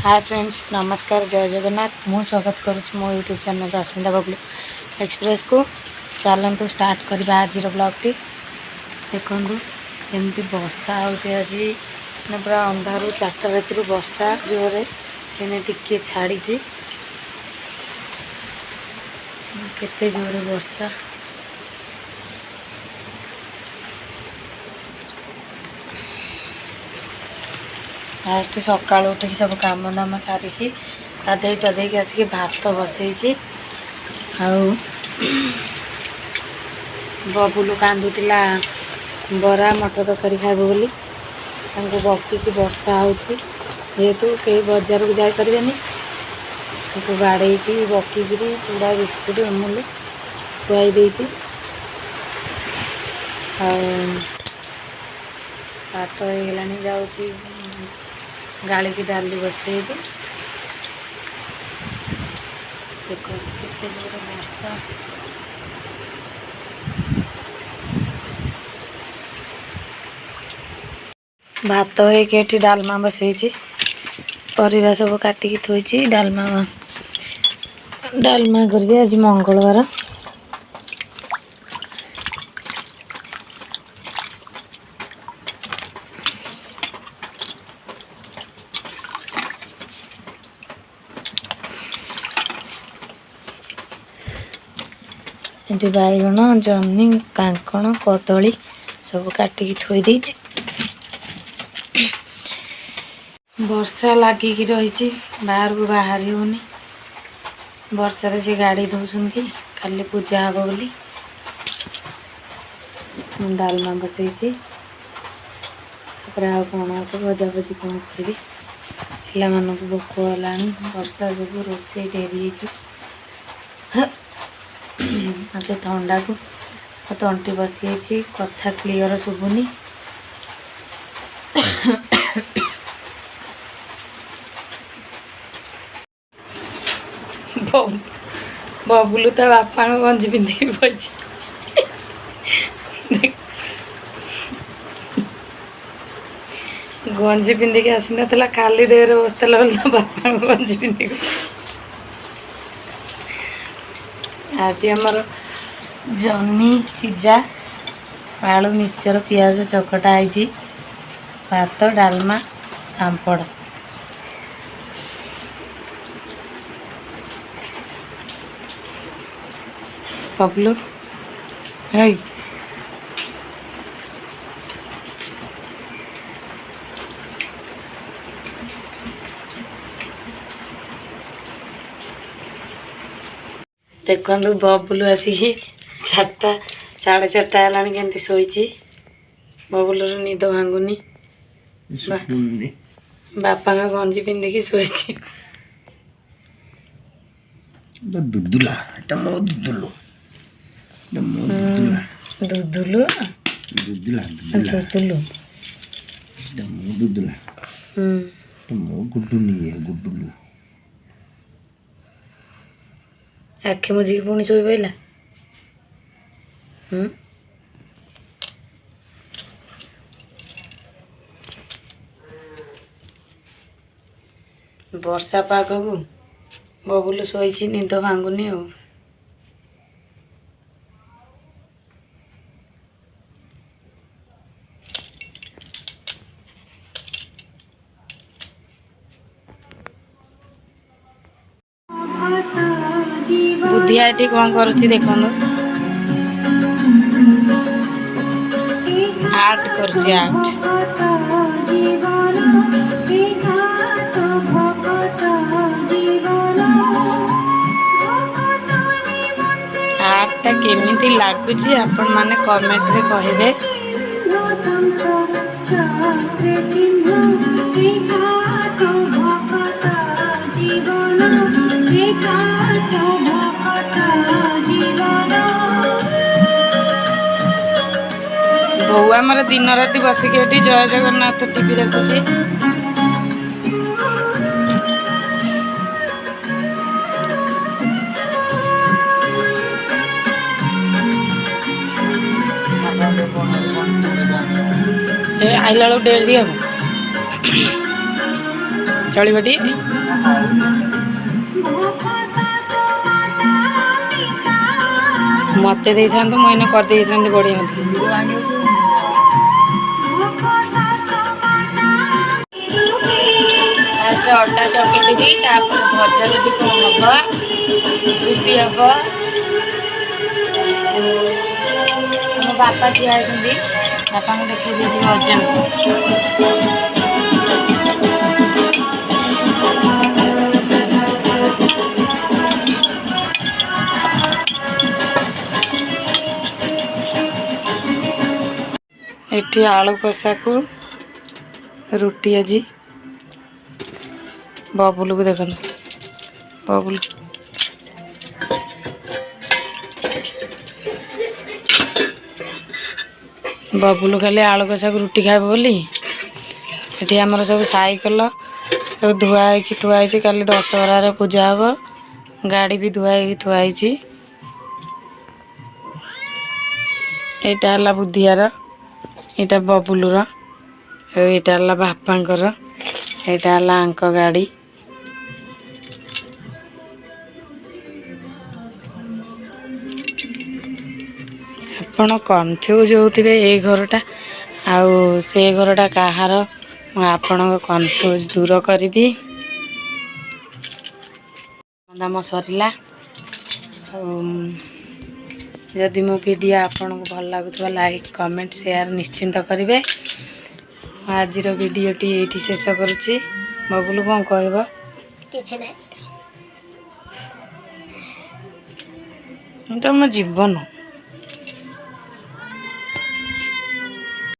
Hi friends, नमस्कार, जय जगन्नाथ। मु स्वागत करुँच मो यूट्यूब चैनल अस्मिता बबलू एक्सप्रेस को। चलतु स्टार्ट करवा आज ब्लॉग टी। देखु एमती वर्षा आज पूरा अंधारू 4टा राति वर्षा जोरे टिके छाड़ी केते जोरे वर्षा। लास्ट सका उठे सब कम दाम सारिकी गाधे पाधे आसिक भात बसई बबुलू कांदुला बरा मटर तरकारी खाइब बोली बकिकी वर्षा होतु कई बजार को जापरें बाड़े बकिकी चूड़ा बिस्कुट अमूल खुआई भात होगलानी जाऊँगी गाड़ी की डाली बसई देखो केते जोर वर्षा। भात होके डालमा बसई परिवा सब काटिकी थोड़ी डालमा करी आज मंगलवार। ये बैगण जन्नी कांकण कदली सब काटिकी थोड़ी वर्षा लगिकी रही बाहर को बाहरी होनी। वर्षा से गाड़ी धोती खाली पूजा हम बोली डालमा बसई कौन भजा भजी कौन करी पिला भोक होलानी। वर्षा जो रोसे डेरी मत थंडा को तंटी बसी कथा क्लीयर शुभुनी। बबुलू तो बापा गंजी पिंधिकी बच गंजी पिंधिकी आसी ना खाली देहरे बसला बोल बापा गंजी पिंधिक। आज आमर जन्नी सीझा आलू मिक्सर पियाज चकटा है भात डालमा पापड़। बबलू है देखु बबुलू आसिक 4टा 4:30 है केमती शोची। बबुलूर निद भांगुनी बापा गंजी पिंधिकी शोची। दुदुला এটা মো দুদুলু दुदुलू দুদুলা दुदुलू এটা মো দুদুলা এটা মো গুডুনি গুডুলু। आखि मुझी पुणी शोई पड़ा। वर्षा पाग को बबुलू शोई निद भांगुनी। बुद्धिया ये कौन करुच्ची देखो आर्ट करुच्ची आर्टटा केमिति लागुची आपण माने कमेंट रे कहिबे। बहु आमर दिन राति बसिक जय जगन्नाथ टीवी देखुची। आइला डेरी हम ଚଳିବଟି? ମତେ ଦେଇଥାନ୍ତୁ ମୁଁ ଏଇନେ କରିଦେଇଥାନ୍ତି ବଢ଼ିଆ ମତେ। ଫାଷ୍ଟ ଅଟା ଚକଟିବି, ତାପରେ ଭଜାଭୁଜି କ'ଣ ହବ, ରୁଟି ହବ। ଆମ ବାପା ଠିଆ ହେଇଛନ୍ତି, ବାପାଙ୍କୁ ଦେଖେଇ ଦେଇଥିବି ଅଜାଙ୍କୁ। ଏଠି ଆଳୁ କଷାକୁ ରୁଟି ଆଜି ବବୁଲକୁ ଦେଖନ୍ତୁ, ବବୁଲ ବବୁଲୁ ଖାଲି ଆଳୁ କଷାକୁ ରୁଟି ଖାଇବ ବୋଲି। ଏଠି ଆମର ସବୁ ସାଇକେଲ ସବୁ ଧୁଆ ହେଇକି ଥୁଆ ହେଇଛି, କାଲି ଦଶହରାରେ ପୂଜା ହବ। ଗାଡ଼ି ବି ଧୁଆ ହେଇକି ଥୁଆ ହେଇଛି। ଏଇଟା ହେଲା ବୁଧିଆର, ଏଇଟା ବବୁଲୁର, ଏଇଟା ହେଲା ବାପାଙ୍କର, ଏଇଟା ହେଲା ଆଙ୍କ ଗାଡ଼ି। ଆପଣ କନଫ୍ୟୁଜ୍ ହେଉଥିବେ ଏଇ ଘରଟା ଆଉ ସେ ଘରଟା କାହାର, ମୁଁ ଆପଣଙ୍କ କନଫ୍ୟୁଜ୍ ଦୂର କରିବି। କାମ ସରିଲା। ଆଉ ଯଦି ମୋ ଭିଡ଼ିଓ ଆପଣଙ୍କୁ ଭଲ ଲାଗୁଥିବ ଲାଇକ୍ କମେଣ୍ଟ ସେୟାର ନିଶ୍ଚିନ୍ତ କରିବେ। ଆଜିର ଭିଡ଼ିଓଟି ଏଇଠି ଶେଷ କରୁଛି। ବବୁଲୁ କ'ଣ କହିବ? କିଛି ନାହିଁ, ଏଇଟା ମୋ ଜୀବନ।